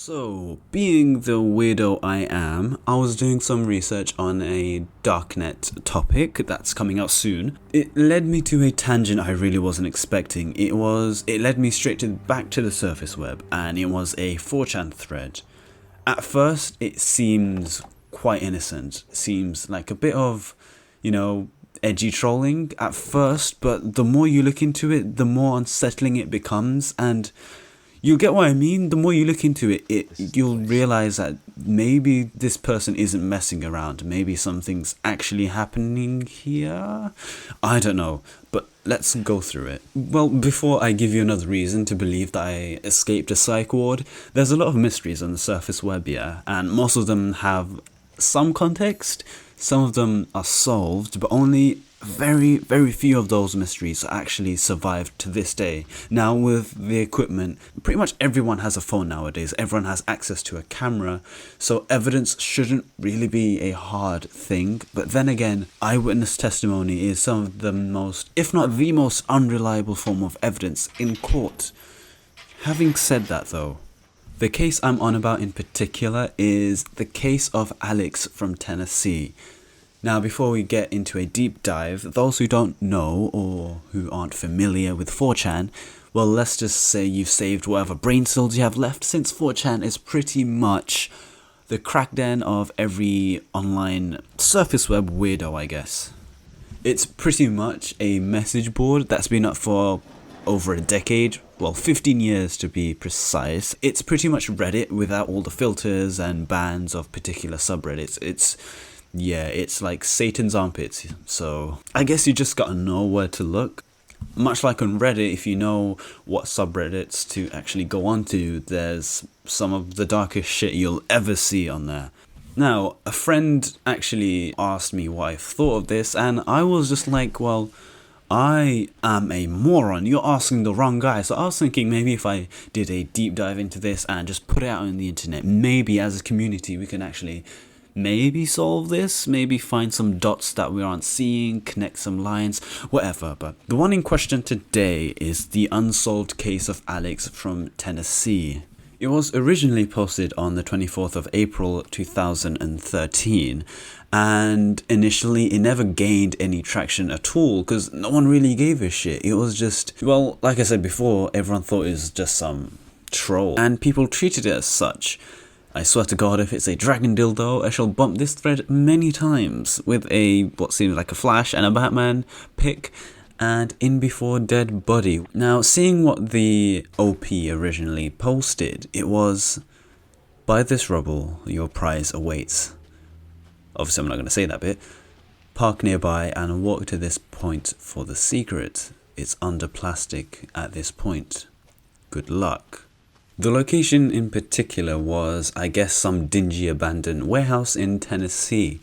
So, being the weirdo I am, I was doing some research on a darknet topic that's coming out soon. It led me to a tangent I really wasn't expecting. It led me back to the surface web, and it was a 4chan thread. At first, it seems quite innocent. It seems like a bit of, edgy trolling at first, but the more you look into it, the more unsettling it becomes, and you'll get what I mean. The more you look into it, you'll realize that maybe this person isn't messing around. Maybe something's actually happening here. I don't know, but let's go through it. Well, before I give you another reason to believe that I escaped a psych ward, there's a lot of mysteries on the surface web, yeah, and most of them have some context. Some of them are solved, but only very, very few of those mysteries actually survived to this day. Now, with the equipment, pretty much everyone has a phone nowadays. Everyone has access to a camera, so evidence shouldn't really be a hard thing. But then again, eyewitness testimony is some of the most, if not the most unreliable form of evidence in court. Having said that though, the case I'm on about in particular is the case of Alex from Tennessee. Now, before we get into a deep dive, those who don't know or who aren't familiar with 4chan, well, let's just say you've saved whatever brain cells you have left, since 4chan is pretty much the crack den of every online surface web weirdo, I guess. It's pretty much a message board that's been up for over a decade, well, 15 years to be precise. It's pretty much Reddit without all the filters and bans of particular subreddits. It's like Satan's armpits, so I guess you just gotta know where to look. Much like on Reddit, if you know what subreddits to actually go onto, there's some of the darkest shit you'll ever see on there. Now, a friend actually asked me what I thought of this, and I was just like, well, I am a moron, you're asking the wrong guy. So I was thinking maybe if I did a deep dive into this and just put it out on the internet, maybe as a community we can actually maybe solve this, maybe find some dots that we aren't seeing, connect some lines, whatever. But the one in question today is the unsolved case of Alex from Tennessee. It was originally posted on the 24th of April 2013, and initially it never gained any traction at all because no one really gave a shit. It was just, well, like I said before, everyone thought it was just some troll, and people treated it as such. I swear to God, if it's a dragon dildo, I shall bump this thread many times with what seems like a Flash and a Batman pic and in before dead body. Now, seeing what the OP originally posted, it was, "Buy this rubble, your prize awaits." Obviously, I'm not going to say that bit. "Park nearby and walk to this point for the secret. It's under plastic at this point. Good luck." The location in particular was, I guess, some dingy abandoned warehouse in Tennessee.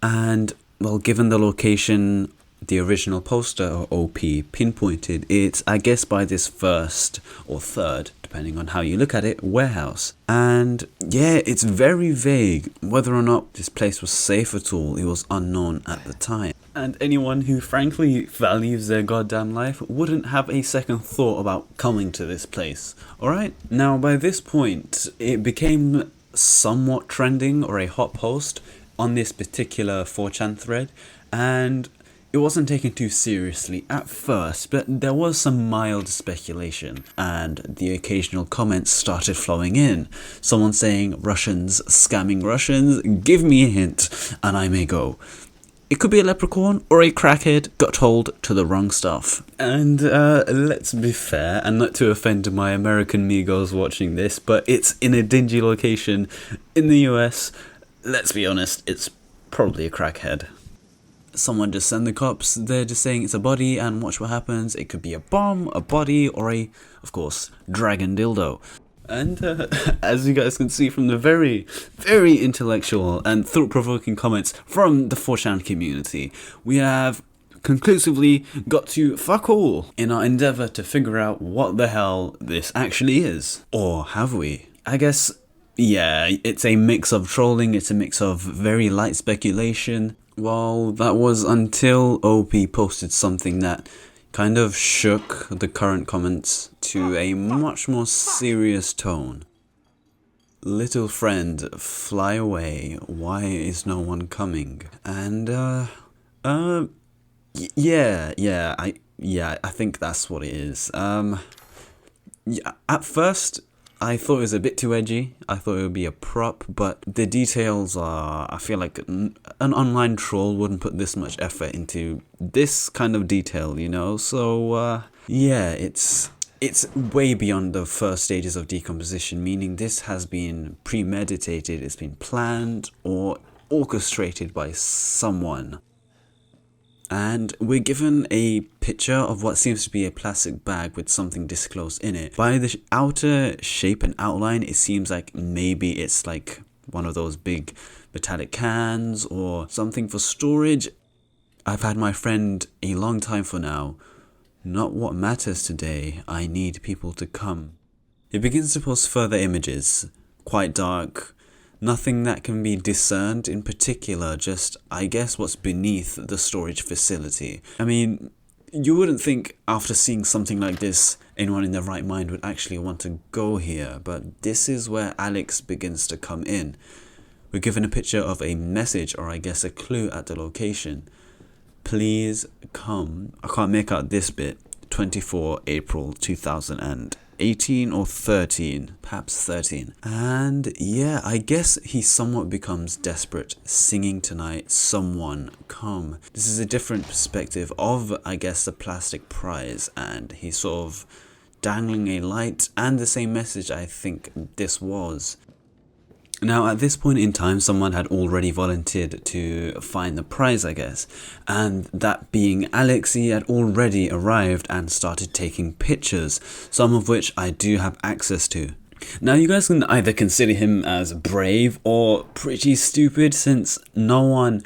And, well, given the location, the original poster or OP pinpointed it, I guess, by this first or third, depending on how you look at it, warehouse. And yeah, it's very vague. Whether or not this place was safe at all, it was unknown at the time. And anyone who frankly values their goddamn life wouldn't have a second thought about coming to this place. Alright? Now, by this point, it became somewhat trending or a hot post on this particular 4chan thread, and it wasn't taken too seriously at first, but there was some mild speculation, and the occasional comments started flowing in. Someone saying, "Russians scamming Russians, give me a hint, and I may go." It could be a leprechaun or a crackhead got told to the wrong stuff. And let's be fair, and not to offend my American amigos watching this, but it's in a dingy location in the US. Let's be honest, it's probably a crackhead. Someone just send the cops, they're just saying it's a body and watch what happens. It could be a bomb, a body, or of course, dragon dildo. And as you guys can see from the very, very intellectual and thought-provoking comments from the 4chan community, we have conclusively got to fuck all in our endeavour to figure out what the hell this actually is. Or have we? I guess, yeah, it's a mix of trolling, it's a mix of very light speculation. Well, that was until OP posted something that kind of shook the current comments to a much more serious tone. little friend, fly away. Why is no one coming? And yeah, I think that's what it is. Yeah, at first I thought it was a bit too edgy. I thought it would be a prop, but the details are, I feel like an online troll wouldn't put this much effort into this kind of detail, you know? So, yeah, it's way beyond the first stages of decomposition, meaning this has been premeditated, it's been planned or orchestrated by someone. And we're given a picture of what seems to be a plastic bag with something disclosed in it. By the outer shape and outline, it seems like maybe it's like one of those big metallic cans or something for storage. I've had my friend a long time for now. Not what matters today, I need people to come. It begins to post further images, quite dark. Nothing that can be discerned in particular, just I guess what's beneath the storage facility. I mean, you wouldn't think after seeing something like this, anyone in their right mind would actually want to go here, but this is where Alex begins to come in. We're given a picture of a message, or I guess a clue at the location. Please come. I can't make out this bit. 24 April 2018 or 13, perhaps 13. And yeah, I guess he somewhat becomes desperate, singing tonight, someone come. This is a different perspective of, I guess, the plastic prize, and he's sort of dangling a light and the same message I think this was. Now, at this point in time, someone had already volunteered to find the prize, I guess, and that being Alex, he had already arrived and started taking pictures, some of which I do have access to. Now, you guys can either consider him as brave or pretty stupid, since no one,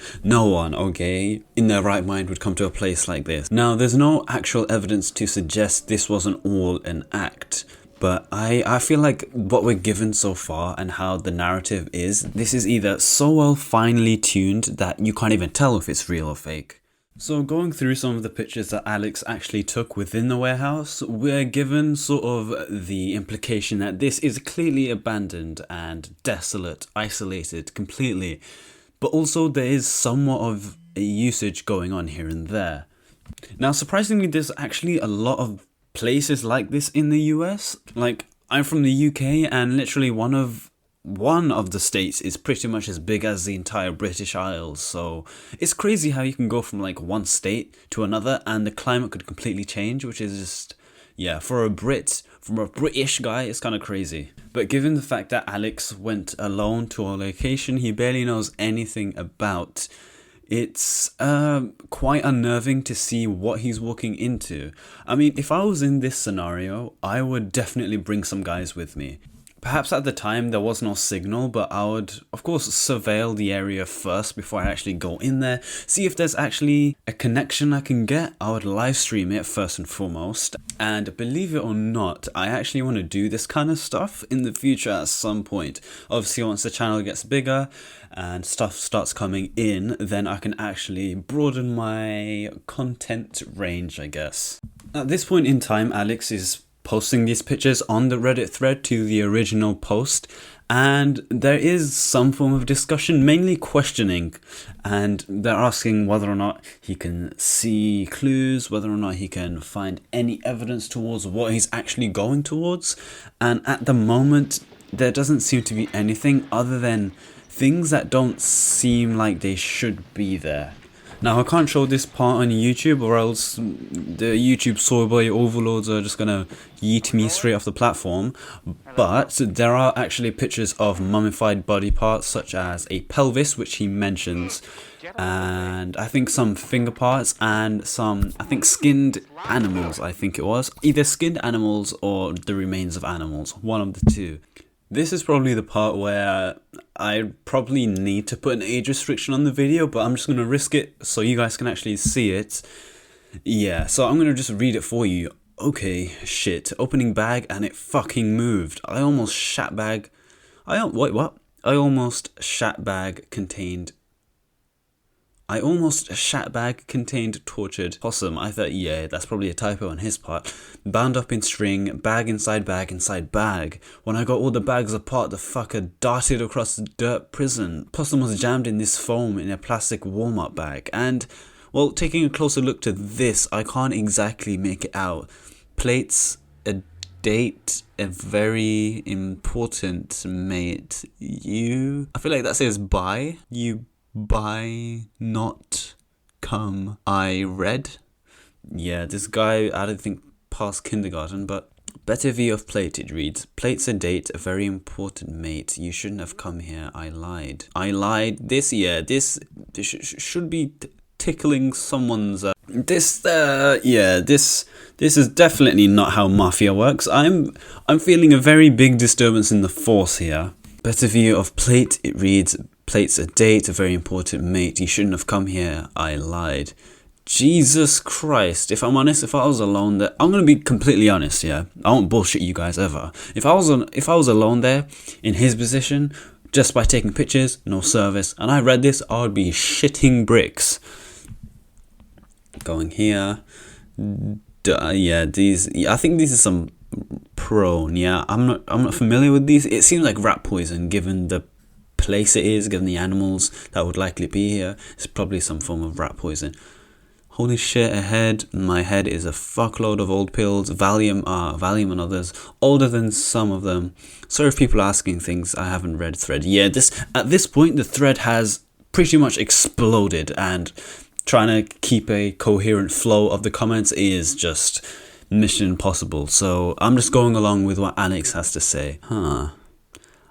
okay, in their right mind would come to a place like this. Now, there's no actual evidence to suggest this wasn't all an act. But I feel like what we're given so far and how the narrative is, this is either so well finely tuned that you can't even tell if it's real or fake. So going through some of the pictures that Alex actually took within the warehouse, we're given sort of the implication that this is clearly abandoned and desolate, isolated completely. But also there is somewhat of a usage going on here and there. Now surprisingly, there's actually a lot of places like this in the US. Like, I'm from the UK, and literally one of the states is pretty much as big as the entire British Isles, so it's crazy how you can go from like one state to another and the climate could completely change, which is just, yeah, for a British guy, it's kind of crazy. But given the fact that Alex went alone to a location he barely knows anything about, it's quite unnerving to see what he's walking into. I mean, if I was in this scenario, I would definitely bring some guys with me. Perhaps at the time there was no signal, but I would, of course, surveil the area first before I actually go in there, see if there's actually a connection I can get. I would live stream it first and foremost. And believe it or not, I actually want to do this kind of stuff in the future at some point. Obviously, once the channel gets bigger and stuff starts coming in, then I can actually broaden my content range, I guess. At this point in time, Alex is posting these pictures on the Reddit thread to the original post, and there is some form of discussion, mainly questioning, and they're asking whether or not he can see clues, whether or not he can find any evidence towards what he's actually going towards. And at the moment there doesn't seem to be anything other than things that don't seem like they should be there. Now, I can't show this part on YouTube, or else the YouTube soyboy overlords are just gonna yeet me straight off the platform. But there are actually pictures of mummified body parts, such as a pelvis, which he mentions, and I think some finger parts and some, I think, skinned animals, I think it was. Either skinned animals or the remains of animals, one of the two. This is probably the part where I probably need to put an age restriction on the video, but I'm just going to risk it so you guys can actually see it. Yeah, so I'm going to just read it for you. Okay, shit. Opening bag and it fucking moved. I almost shat bag contained I almost shat bag contained tortured possum. I thought, yeah, that's probably a typo on his part. Bound up in string, bag inside bag inside bag. When I got all the bags apart, the fucker darted across the dirt prison. Possum was jammed in this foam in a plastic Walmart bag. And, well, taking a closer look to this, I can't exactly make it out. Plates, a date, a very important mate. I feel like that says bye. You by not come. I read. Yeah, this guy, I don't think past kindergarten, but better view of plate, it reads. Plate's a date, a very important mate. You shouldn't have come here. I lied. I lied. This should be tickling someone's. This is definitely not how mafia works. I'm feeling a very big disturbance in the force here. Better view of plate, it reads. Plate's a date, a very important mate. You shouldn't have come here. I lied. Jesus Christ. If I'm honest, if I was alone there, I'm gonna be completely honest, yeah. I won't bullshit you guys ever. If I was alone there in his position, just by taking pictures, no service, and I read this, I would be shitting bricks. Going here. I think these are some prone. Yeah, I'm not familiar with these. It seems like rat poison, given the place it is, given the animals that would likely be here. It's probably some form of rat poison. Holy shit, ahead. My head is a fuckload of old pills. Valium and others, older than some of them. Sorry if people are asking things. I haven't read thread. Yeah, at this point the thread has pretty much exploded, and trying to keep a coherent flow of the comments is just mission impossible. So I'm just going along with what Alex has to say.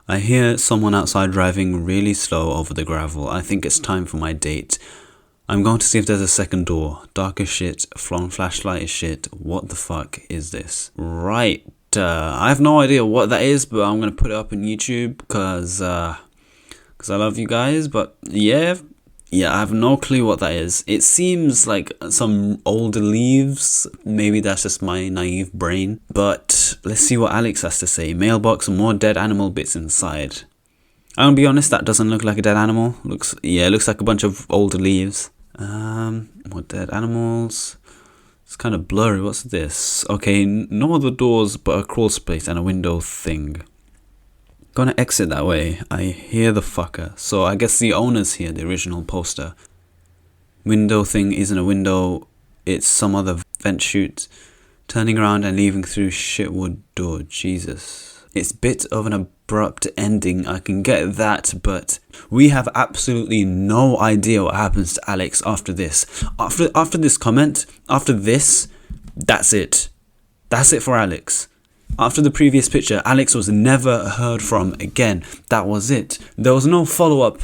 I hear someone outside driving really slow over the gravel. I think it's time for my date. I'm going to see if there's a second door. Dark as shit. Flown flashlight is shit. What the fuck is this? Right. I have no idea what that is, but I'm going to put it up on YouTube because I love you guys. But yeah, I have no clue what that is. It seems like some older leaves. Maybe that's just my naive brain. But let's see what Alex has to say. Mailbox, more dead animal bits inside. I'm gonna be honest, that doesn't look like a dead animal. It looks like a bunch of older leaves. More dead animals. It's kind of blurry. What's this? Okay, no other doors but a crawl space and a window thing. Gonna exit that way. I hear the fucker. So I guess the owner's here, the original poster. Window thing isn't a window. It's some other vent chute. Turning around and leaving through shitwood door. Jesus. It's a bit of an abrupt ending. I can get that, but we have absolutely no idea what happens to Alex after this. After this comment, after this, that's it. That's it for Alex. After the previous picture, Alex was never heard from again. That was it. There was no follow-up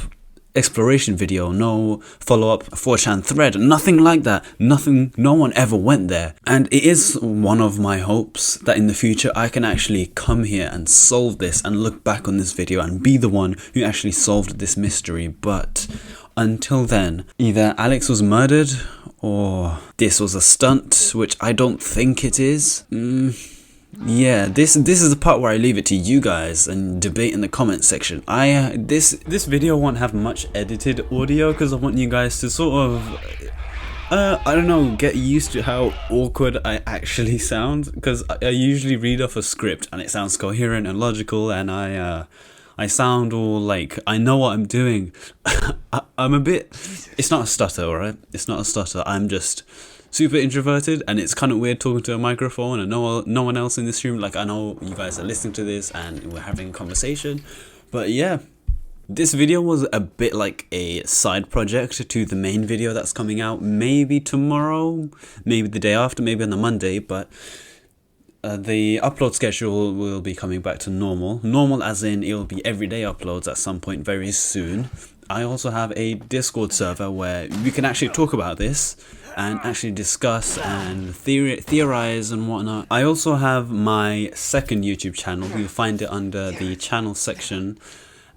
exploration video, no follow-up 4chan thread, nothing like that. Nothing, no one ever went there. And it is one of my hopes that in the future I can actually come here and solve this and look back on this video and be the one who actually solved this mystery. But until then, either Alex was murdered or this was a stunt, which I don't think it is. Yeah, this is the part where I leave it to you guys and debate in the comment section. This video won't have much edited audio because I want you guys to sort of I don't know, get used to how awkward I actually sound, because I usually read off a script and it sounds coherent and logical, and I sound all like I know what I'm doing. I'm a bit. It's not a stutter, alright? It's not a stutter. I'm just super introverted, and it's kind of weird talking to a microphone and no one else in this room. Like, I know you guys are listening to this and we're having a conversation, but yeah, this video was a bit like a side project to the main video that's coming out maybe tomorrow, maybe the day after, maybe on the Monday, but the upload schedule will be coming back to normal as in it will be everyday uploads at some point very soon. I also have a Discord server where we can actually talk about this and actually discuss and theorize and whatnot. I also have my second YouTube channel. You'll find it under the channel section,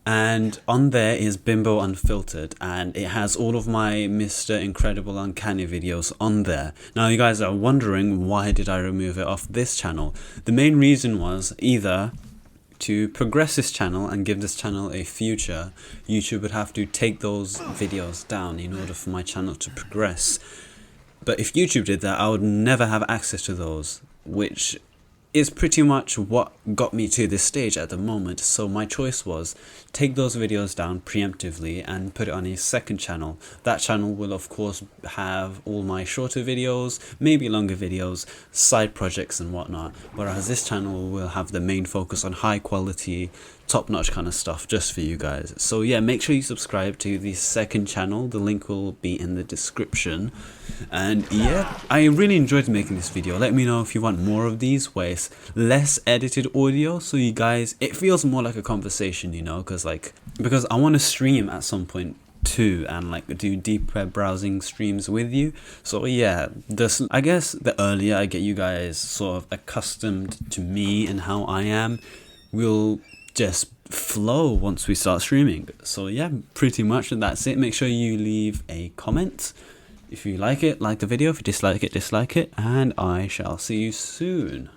and on there is Bimbo Unfiltered, and it has all of my Mr. Incredible Uncanny videos on there. Now you guys are wondering, why did I remove it off this channel? The main reason was either to progress this channel and give this channel a future, YouTube would have to take those videos down in order for my channel to progress. But if YouTube did that, I would never have access to those, which is pretty much what got me to this stage at the moment. So my choice was take those videos down preemptively and put it on a second channel. That channel will of course have all my shorter videos, maybe longer videos, side projects and whatnot, whereas this channel will have the main focus on high quality, top-notch kind of stuff just for you guys. So yeah, make sure you subscribe to the second channel, the link will be in the description. And yeah, I really enjoyed making this video. Let me know if you want more of these where it's less edited audio, so you guys, it feels more like a conversation, you know, because I want to stream at some point too, and like do deep web browsing streams with you. So yeah, I guess the earlier I get you guys sort of accustomed to me and how I am, we'll just flow once we start streaming. So yeah, pretty much that's it. Make sure you leave a comment. If you like it, like the video. If you dislike it, dislike it. And I shall see you soon.